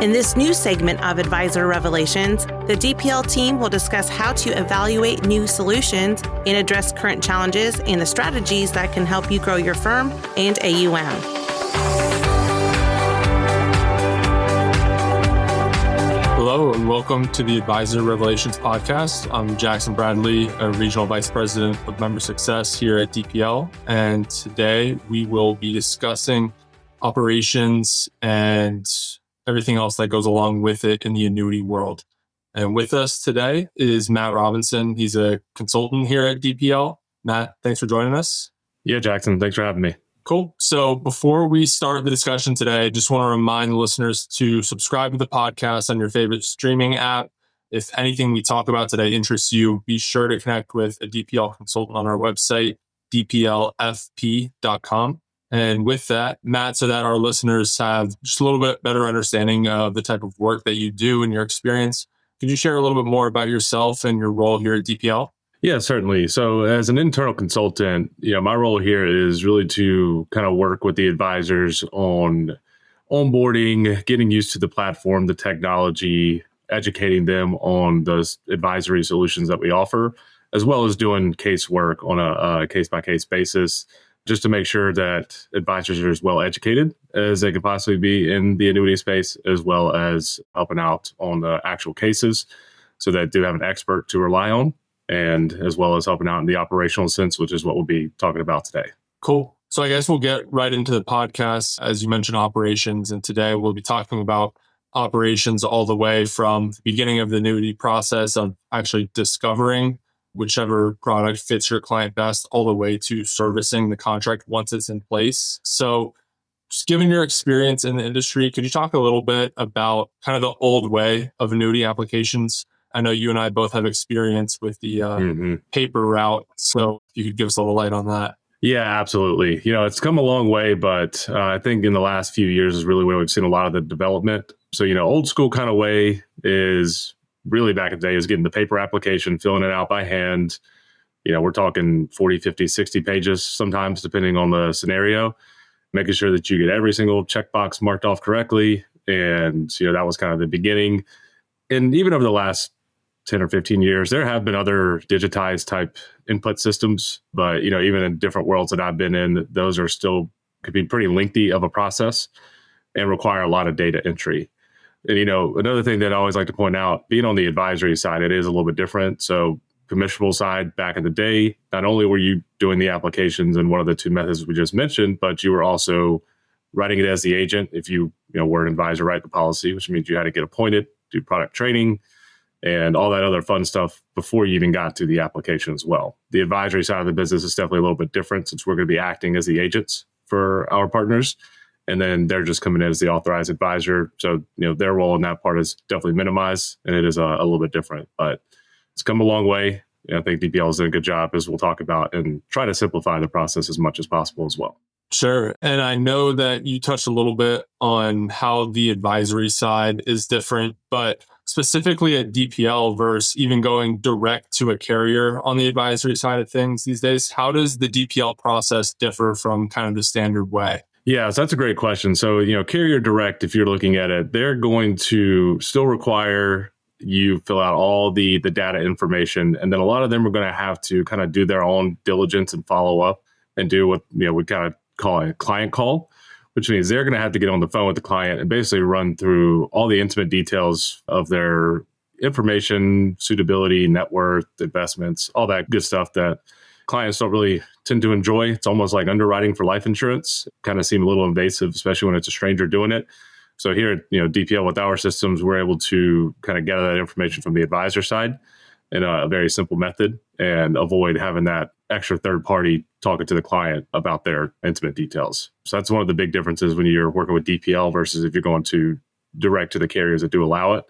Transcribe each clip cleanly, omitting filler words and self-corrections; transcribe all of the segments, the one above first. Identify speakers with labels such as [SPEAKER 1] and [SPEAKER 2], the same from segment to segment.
[SPEAKER 1] In this new segment of Advisor Revelations, the DPL team will discuss how to evaluate new solutions and address current challenges and the strategies that can help you grow your firm and AUM.
[SPEAKER 2] Hello and welcome to the Advisor Revelations podcast. I'm Jackson Bradley, a Regional Vice President of Member Success here at DPL. And today we will be discussing operations and everything else that goes along with it in the annuity world. And with us today is Matt Robinson. He's a consultant here at DPL. Matt, thanks for joining us.
[SPEAKER 3] Yeah, Jackson, thanks for having me.
[SPEAKER 2] Cool. So before we start the discussion today, I just want to remind the listeners to subscribe to the podcast on your favorite streaming app. If anything we talk about today interests you, be sure to connect with a DPL consultant on our website, dplfp.com. And with that, Matt, so that our listeners have just a little bit better understanding of the type of work that you do and your experience, could you share a little bit more about yourself and your role here at DPL?
[SPEAKER 3] Yeah, certainly. So as an internal consultant, my role here is really to kind of work with the advisors on onboarding, getting used to the platform, the technology, educating them on those advisory solutions that we offer, as well as doing case work on a case-by-case basis, just to make sure that advisors are as well educated as they could possibly be in the annuity space, as well as helping out on the actual cases so that they do have an expert to rely on, and as well as helping out in the operational sense, which is what we'll be talking about today.
[SPEAKER 2] Cool. So I guess we'll get right into the podcast. As you mentioned, operations. And today we'll be talking about operations all the way from the beginning of the annuity process of actually discovering whichever product fits your client best, all the way to servicing the contract once it's in place. So just given your experience in the industry, could you talk a little bit about kind of the old way of annuity applications? I know you and I both have experience with the paper route. So if you could give us a little light on that.
[SPEAKER 3] Yeah, absolutely. It's come a long way, but I think in the last few years is really where we've seen a lot of the development. So, old school kind of way is really back in the day is getting the paper application, filling it out by hand. We're talking 40, 50, 60 pages sometimes, depending on the scenario, making sure that you get every single checkbox marked off correctly. And, that was kind of the beginning. And even over the last 10 or 15 years, there have been other digitized type input systems, but, even in different worlds that I've been in, those are still could be pretty lengthy of a process and require a lot of data entry. And, another thing that I always like to point out, being on the advisory side, it is a little bit different. So commissionable side, back in the day, not only were you doing the applications in one of the two methods we just mentioned, but you were also writing it as the agent. If you were an advisor, write the policy, which means you had to get appointed, do product training, and all that other fun stuff before you even got to the application as well. The advisory side of the business is definitely a little bit different since we're going to be acting as the agents for our partners. And then they're just coming in as the authorized advisor. So, their role in that part is definitely minimized, and it is a little bit different. But it's come a long way. I think DPL has done a good job, as we'll talk about, and try to simplify the process as much as possible as well.
[SPEAKER 2] Sure. And I know that you touched a little bit on how the advisory side is different, but specifically at DPL versus even going direct to a carrier on the advisory side of things these days, how does the DPL process differ from kind of the standard way?
[SPEAKER 3] Yeah, so that's a great question. So, carrier direct, if you're looking at it, they're going to still require you fill out all the data information. And then a lot of them are going to have to kind of do their own diligence and follow up and do what, we kind of call a client call, which means they're going to have to get on the phone with the client and basically run through all the intimate details of their information, suitability, net worth, investments, all that good stuff that clients don't really tend to enjoy. It's almost like underwriting for life insurance. Kind of seem a little invasive, especially when it's a stranger doing it. So here at DPL with our systems, we're able to kind of gather that information from the advisor side in a very simple method and avoid having that extra third party talking to the client about their intimate details. So that's one of the big differences when you're working with DPL versus if you're going to direct to the carriers that do allow it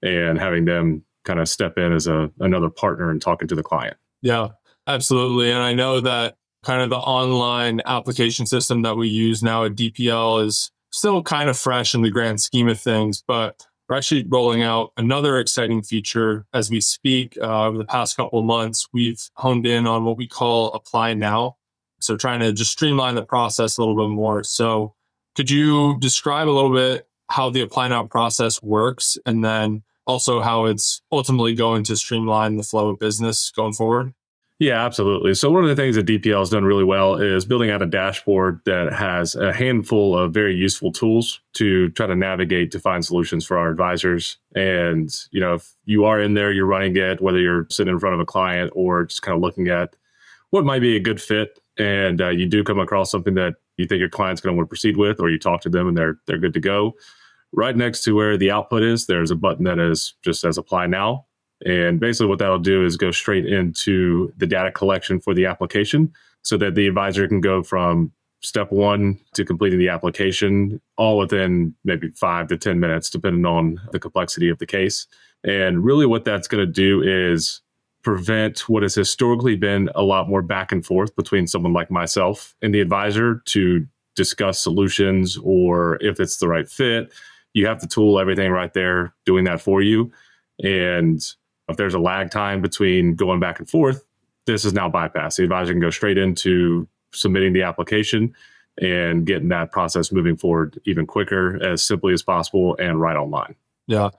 [SPEAKER 3] and having them kind of step in as another partner and talking to the client.
[SPEAKER 2] Yeah, absolutely. And I know that kind of the online application system that we use now at DPL is still kind of fresh in the grand scheme of things, but we're actually rolling out another exciting feature as we speak. Over the past couple of months, we've honed in on what we call Apply Now. So trying to just streamline the process a little bit more. So could you describe a little bit how the apply now process works, and then also how it's ultimately going to streamline the flow of business going forward?
[SPEAKER 3] Yeah, absolutely. So one of the things that DPL has done really well is building out a dashboard that has a handful of very useful tools to try to navigate to find solutions for our advisors. And, if you are in there, you're running it, whether you're sitting in front of a client or just kind of looking at what might be a good fit, and you do come across something that you think your client's going to want to proceed with, or you talk to them and they're good to go. Right next to where the output is, there's a button that is just says apply now. And basically what that'll do is go straight into the data collection for the application so that the advisor can go from step one to completing the application all within maybe 5 to 10 minutes, depending on the complexity of the case. And really what that's going to do is prevent what has historically been a lot more back and forth between someone like myself and the advisor to discuss solutions or if it's the right fit. You have the tool, everything right there doing that for you. And if there's a lag time between going back and forth, this is now bypassed. The advisor can go straight into submitting the application and getting that process moving forward even quicker, as simply as possible, and right online.
[SPEAKER 2] Yeah,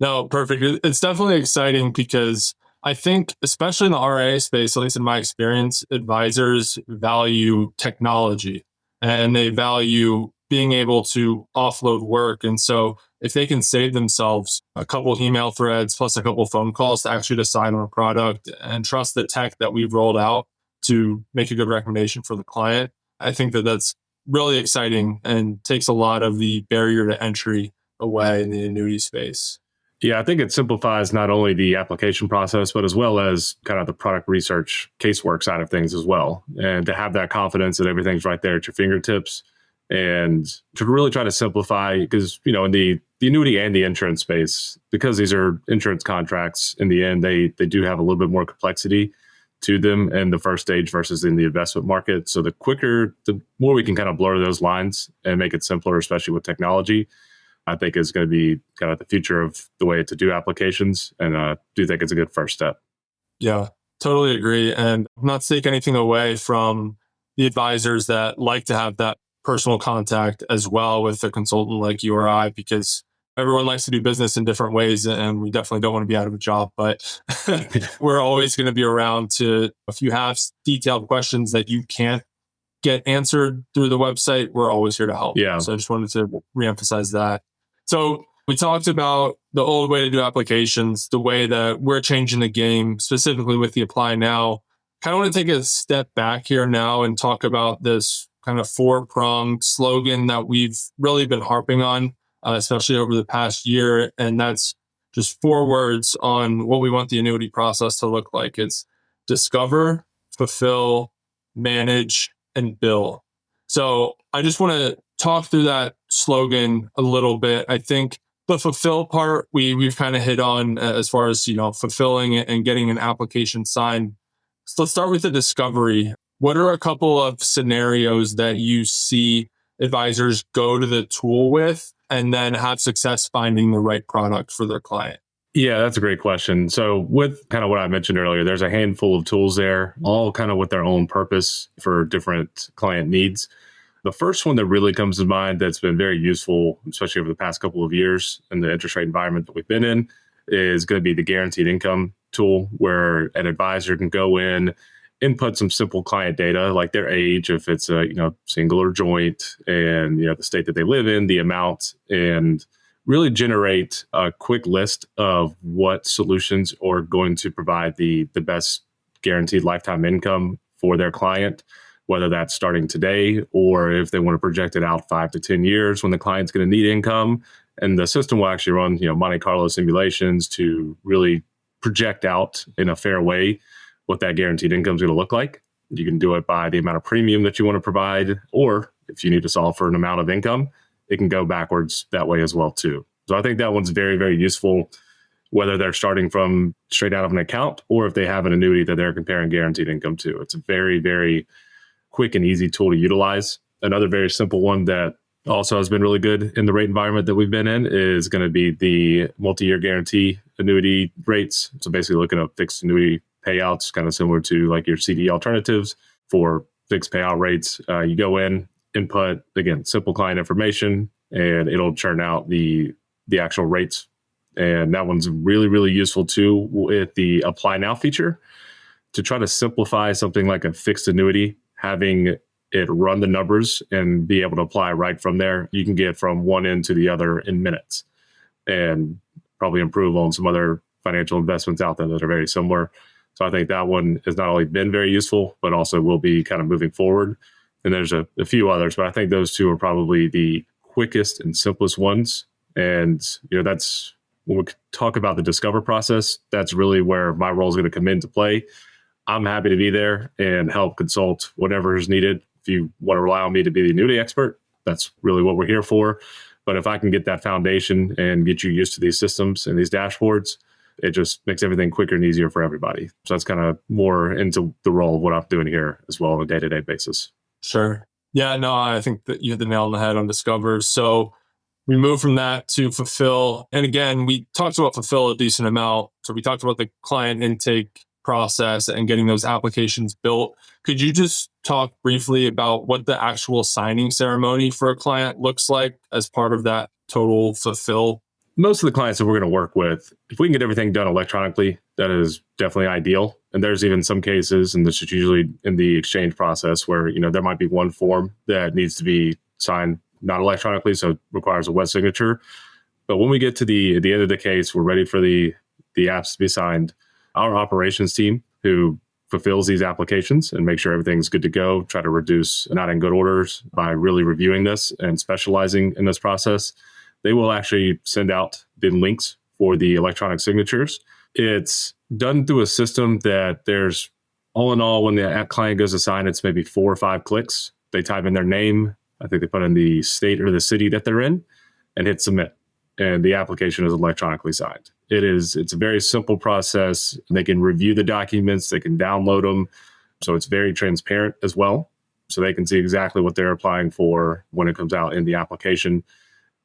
[SPEAKER 2] no, perfect. It's definitely exciting because I think, especially in the RIA space, at least in my experience, advisors value technology and they value being able to offload work. And so if they can save themselves a couple of email threads plus a couple of phone calls to actually decide on a product and trust the tech that we've rolled out to make a good recommendation for the client, I think that that's really exciting and takes a lot of the barrier to entry away in the annuity space.
[SPEAKER 3] Yeah, I think it simplifies not only the application process, but as well as kind of the product research casework side of things as well. And to have that confidence that everything's right there at your fingertips, and to really try to simplify, because, in the annuity and the insurance space, because these are insurance contracts, in the end, they do have a little bit more complexity to them in the first stage versus in the investment market. So the more we can kind of blur those lines and make it simpler, especially with technology, I think is going to be kind of the future of the way to do applications. And I do think it's a good first step.
[SPEAKER 2] Yeah, totally agree. And not to take anything away from the advisors that like to have that personal contact as well with a consultant like you or I, because everyone likes to do business in different ways and we definitely don't want to be out of a job, but we're always going to be around to, if you have detailed questions that you can't get answered through the website, we're always here to help.
[SPEAKER 3] Yeah.
[SPEAKER 2] So I just wanted to reemphasize that. So we talked about the old way to do applications, the way that we're changing the game, specifically with the Apply Now. Kind of want to take a step back here now and talk about this kind of 4-pronged slogan that we've really been harping on, especially over the past year. And that's just 4 words on what we want the annuity process to look like. It's discover, fulfill, manage, and bill. So I just want to talk through that slogan a little bit. I think the fulfill part, we've kind of hit on as far as, fulfilling it and getting an application signed. So let's start with the discovery. What are a couple of scenarios that you see advisors go to the tool with and then have success finding the right product for their client?
[SPEAKER 3] Yeah, that's a great question. So with kind of what I mentioned earlier, there's a handful of tools there, all kind of with their own purpose for different client needs. The first one that really comes to mind that's been very useful, especially over the past couple of years in the interest rate environment that we've been in, is going to be the guaranteed income tool, where an advisor can go in, input some simple client data like their age, if it's a single or joint, and the state that they live in, the amount, and really generate a quick list of what solutions are going to provide the best guaranteed lifetime income for their client, whether that's starting today or if they want to project it out 5 to 10 years when the client's going to need income. And the system will actually run Monte Carlo simulations to really project out in a fair way what that guaranteed income is going to look like. You can do it by the amount of premium that you want to provide, or if you need to solve for an amount of income, it can go backwards that way as well too. So I think that one's very, very useful, whether they're starting from straight out of an account or if they have an annuity that they're comparing guaranteed income to. It's a very, very quick and easy tool to utilize. Another very simple one that also has been really good in the rate environment that we've been in is going to be the multi-year guarantee annuity rates. So basically looking at fixed annuity payouts, kind of similar to like your CD alternatives for fixed payout rates. You go in, input, again, simple client information, and it'll churn out the actual rates. And that one's really, really useful too with the apply now feature to try to simplify something like a fixed annuity, having it run the numbers and be able to apply right from there. You can get from one end to the other in minutes and probably improve on some other financial investments out there that are very similar. So I think that one has not only been very useful, but also will be kind of moving forward. And there's a few others, but I think those two are probably the quickest and simplest ones. And, that's when we talk about the discover process, that's really where my role is going to come into play. I'm happy to be there and help consult whatever is needed. If you want to rely on me to be the annuity expert, that's really what we're here for. But if I can get that foundation and get you used to these systems and these dashboards, it just makes everything quicker and easier for everybody. So that's kind of more into the role of what I'm doing here as well on a day-to-day basis.
[SPEAKER 2] Sure. Yeah, no, I think that you hit the nail on the head on Discover. So we move from that to Fulfill. And again, we talked about Fulfill a decent amount. So we talked about the client intake process and getting those applications built. Could you just talk briefly about what the actual signing ceremony for a client looks like as part of that total Fulfill?
[SPEAKER 3] Most of the clients that we're going to work with, if we can get everything done electronically, that is definitely ideal. And there's even some cases, and this is usually in the exchange process, where there might be one form that needs to be signed not electronically, so it requires a wet signature. But when we get to the end of the case, we're ready for the apps to be signed. Our operations team, who fulfills these applications and make sure everything's good to go, try to reduce not in good orders by really reviewing this and specializing in this process. They will actually send out the links for the electronic signatures. It's done through a system that there's, all in all, when the client goes to sign, it's maybe 4 or 5 clicks. They type in their name. I think they put in the state or the city that they're in and hit submit. And the application is electronically signed. It's a very simple process. They can review the documents. They can download them. So it's very transparent as well. So they can see exactly what they're applying for when it comes out in the application.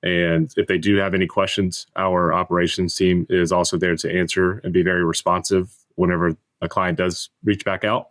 [SPEAKER 3] And if they do have any questions, our operations team is also there to answer and be very responsive whenever a client does reach back out,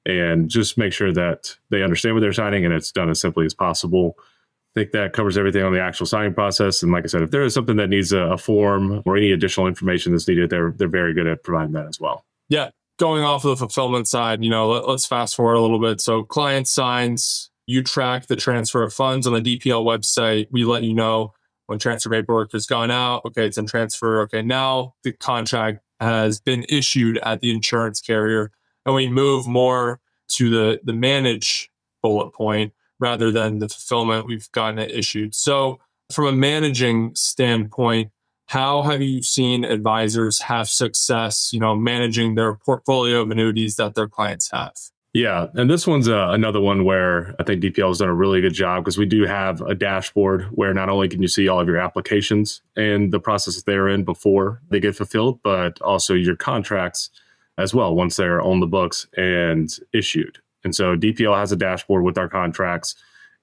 [SPEAKER 3] and just make sure that they understand what they're signing and it's done as simply as possible. I think that covers everything on the actual signing process. And like I said, if there is something that needs a form or any additional information that's needed, they're very good at providing that as well.
[SPEAKER 2] Yeah. Going off of the fulfillment side, let's fast forward a little bit. So client signs, you track the transfer of funds on the DPL website. We let you know when transfer paperwork has gone out. Okay, it's in transfer. Okay, now the contract has been issued at the insurance carrier. And we move more to the manage bullet point rather than the fulfillment. We've gotten it issued. So from a managing standpoint, how have you seen advisors have success, managing their portfolio of annuities that their clients have?
[SPEAKER 3] Yeah, and this one's another one where I think DPL has done a really good job, because we do have a dashboard where not only can you see all of your applications and the process they're in before they get fulfilled, but also your contracts as well once they're on the books and issued. And so DPL has a dashboard with our contracts.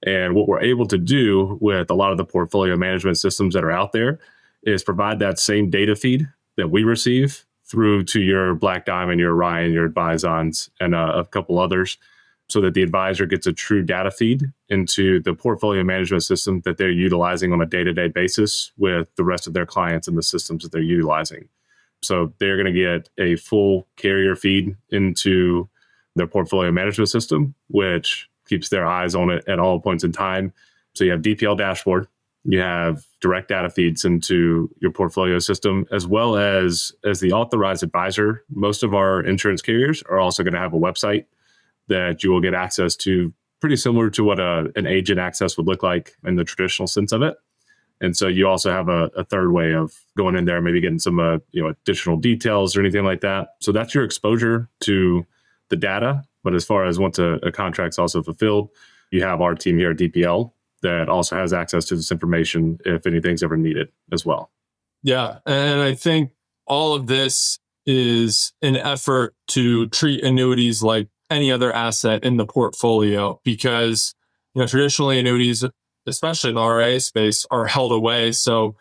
[SPEAKER 3] And what we're able to do with a lot of the portfolio management systems that are out there is provide that same data feed that we receive through to your Black Diamond, your Orion, your Advisons, and a couple others, so that the advisor gets a true data feed into the portfolio management system that they're utilizing on a day-to-day basis with the rest of their clients and the systems that they're utilizing. So they're going to get a full carrier feed into their portfolio management system, which keeps their eyes on it at all points in time. So you have DPL dashboard, you have direct data feeds into your portfolio system, as well as the authorized advisor. Most of our insurance carriers are also going to have a website that you will get access to, pretty similar to what an agent access would look like in the traditional sense of it. And so you also have a third way of going in there, maybe getting some additional details or anything like that. So that's your exposure to the data. But as far as once a contract's also fulfilled, you have our team here at DPL that also has access to this information if anything's ever needed as well.
[SPEAKER 2] Yeah. And I think all of this is an effort to treat annuities like any other asset in the portfolio, because traditionally annuities, especially in the RIA space, are held away. So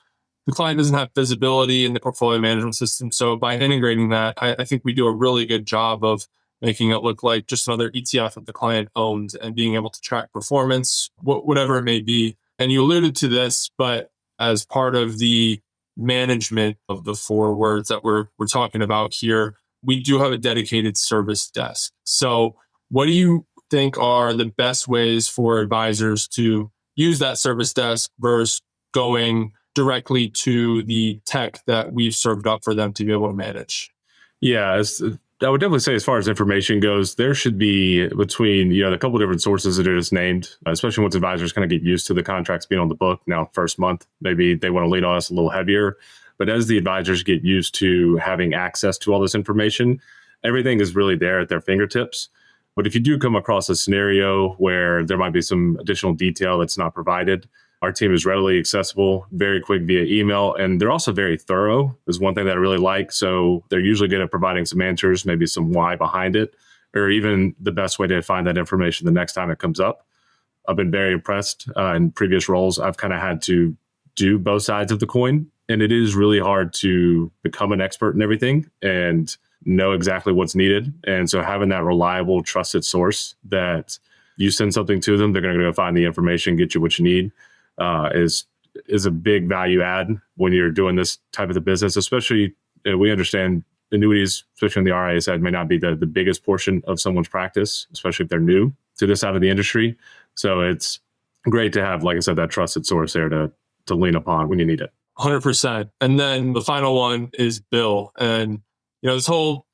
[SPEAKER 2] the client doesn't have visibility in the portfolio management system. So by integrating that, I think we do a really good job of making it look like just another ETF that the client owns and being able to track performance, whatever it may be. And you alluded to this, but as part of the management of the four words that we're talking about here, we do have a dedicated service desk. So what do you think are the best ways for advisors to use that service desk versus going directly to the tech that we've served up for them to be able to manage?
[SPEAKER 3] Yeah, I would definitely say as far as information goes, there should be between, a couple of different sources that are just named, especially once advisors kind of get used to the contracts being on the book. Now, first month, maybe they want to lean on us a little heavier. But as the advisors get used to having access to all this information, everything is really there at their fingertips. But if you do come across a scenario where there might be some additional detail that's not provided, our team is readily accessible, very quick via email, and they're also very thorough, is one thing that I really like. So they're usually good at providing some answers, maybe some why behind it, or even the best way to find that information the next time it comes up. I've been very impressed in previous roles. I've kind of had to do both sides of the coin, and it is really hard to become an expert in everything and know exactly what's needed. And so having that reliable, trusted source that you send something to them, they're going to go find the information, get you what you need, is a big value add when you're doing this type of the business. Especially, we understand annuities, especially on the RIA side, may not be the biggest portion of someone's practice, especially if they're new to this side of the industry. So it's great to have, like I said, that trusted source there to lean upon when you need it.
[SPEAKER 2] 100%. And then the final one is bill. And, this whole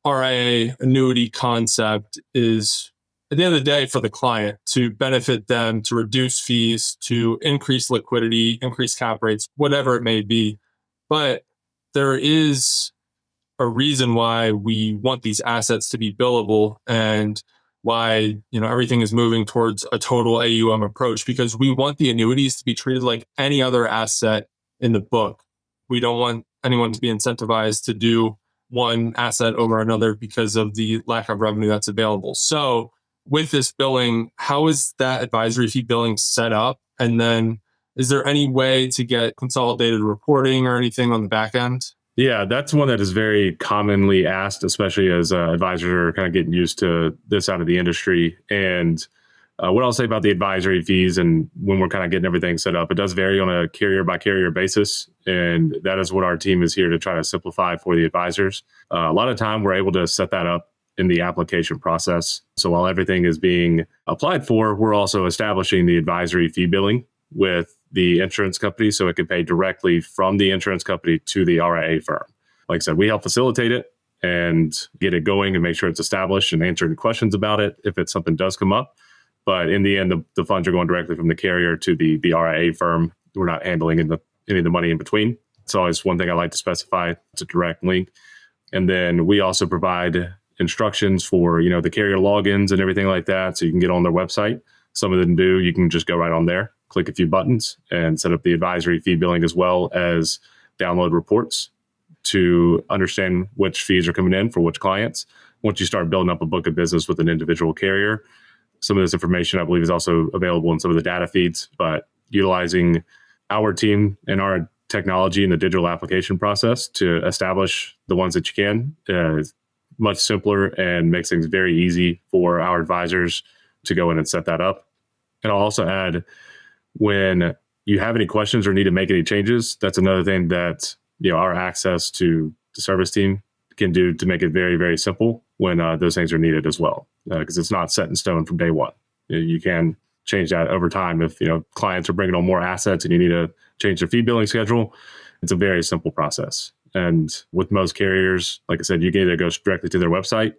[SPEAKER 2] RIA annuity concept is, at the end of the day, for the client to benefit them, to reduce fees, to increase liquidity, increase cap rates, whatever it may be. But there is a reason why we want these assets to be billable and why, everything is moving towards a total AUM approach, because we want the annuities to be treated like any other asset in the book. We don't want anyone to be incentivized to do one asset over another because of the lack of revenue that's available. So with this billing, how is that advisory fee billing set up? And then is there any way to get consolidated reporting or anything on the back end?
[SPEAKER 3] Yeah, that's one that is very commonly asked, especially as advisors are kind of getting used to this out of the industry. And what I'll say about the advisory fees and when we're kind of getting everything set up, it does vary on a carrier by carrier basis. And that is what our team is here to try to simplify for the advisors. A lot of time we're able to set that up in the application process. So while everything is being applied for, we're also establishing the advisory fee billing with the insurance company so it can pay directly from the insurance company to the RIA firm. Like I said, we help facilitate it and get it going and make sure it's established and answer any questions about it if it's something does come up. But in the end, the funds are going directly from the carrier to the RIA firm. We're not handling any of the money in between. It's always one thing I like to specify. It's a direct link. And then we also provide instructions for, the carrier logins and everything like that. So you can get on their website. Some of them do. You can just go right on there, click a few buttons and set up the advisory fee billing as well as download reports to understand which fees are coming in for which clients. Once you start building up a book of business with an individual carrier, some of this information, I believe, is also available in some of the data feeds, but utilizing our team and our technology and the digital application process to establish the ones that you can is much simpler and makes things very easy for our advisors to go in and set that up. And I'll also add, when you have any questions or need to make any changes, that's another thing that our access to the service team can do to make it very, very simple when those things are needed as well, because it's not set in stone from day one. You can change that over time if clients are bringing on more assets and you need to change their fee billing schedule. It's a very simple process. And with most carriers, like I said, you can either go directly to their website,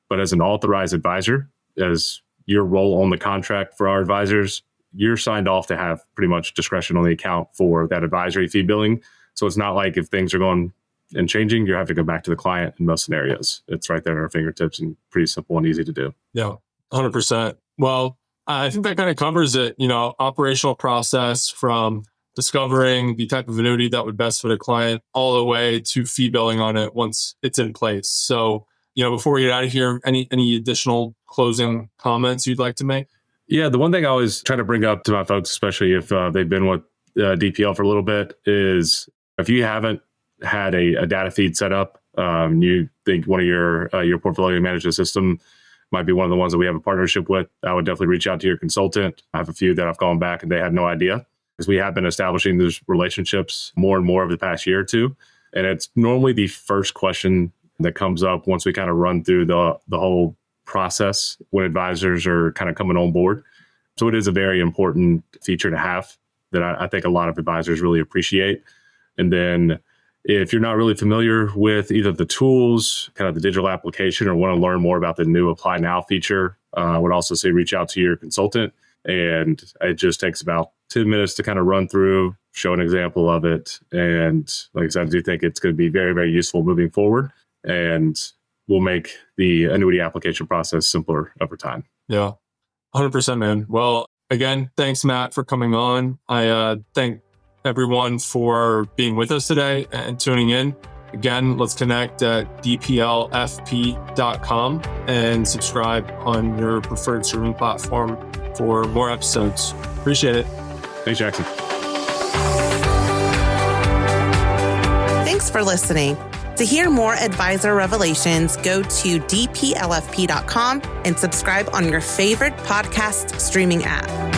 [SPEAKER 3] but as an authorized advisor, as your role on the contract for our advisors, you're signed off to have pretty much discretion on the account for that advisory fee billing. So it's not like if things are going and changing, you have to go back to the client in most scenarios. It's right there at our fingertips and pretty simple and easy to do.
[SPEAKER 2] Yeah, 100%. Well, I think that kind of covers it, operational process from discovering the type of annuity that would best fit a client all the way to fee billing on it once it's in place. So, before we get out of here, any additional closing comments you'd like to make?
[SPEAKER 3] Yeah, the one thing I always try to bring up to my folks, especially if they've been with DPL for a little bit, is if you haven't had a data feed set up, you think one of your portfolio management system might be one of the ones that we have a partnership with, I would definitely reach out to your consultant. I have a few that I've gone back and they had no idea, because we have been establishing those relationships more and more over the past year or two. And it's normally the first question that comes up once we kind of run through the whole process when advisors are kind of coming on board. So it is a very important feature to have that I think a lot of advisors really appreciate. And then if you're not really familiar with either the tools, kind of the digital application, or want to learn more about the new Apply Now feature, I would also say reach out to your consultant. And it just takes about 10 minutes to kind of run through, show an example of it. And like I said, I do think it's going to be very, very useful moving forward, and will make the annuity application process simpler over time.
[SPEAKER 2] Yeah, 100%, man. Well, again, thanks, Matt, for coming on. I thank everyone for being with us today and tuning in. Again, let's connect at dplfp.com and subscribe on your preferred streaming platform for more episodes. Appreciate it.
[SPEAKER 3] Thanks, Jackson.
[SPEAKER 1] Thanks for listening. To hear more advisor revelations, go to dplfp.com and subscribe on your favorite podcast streaming app.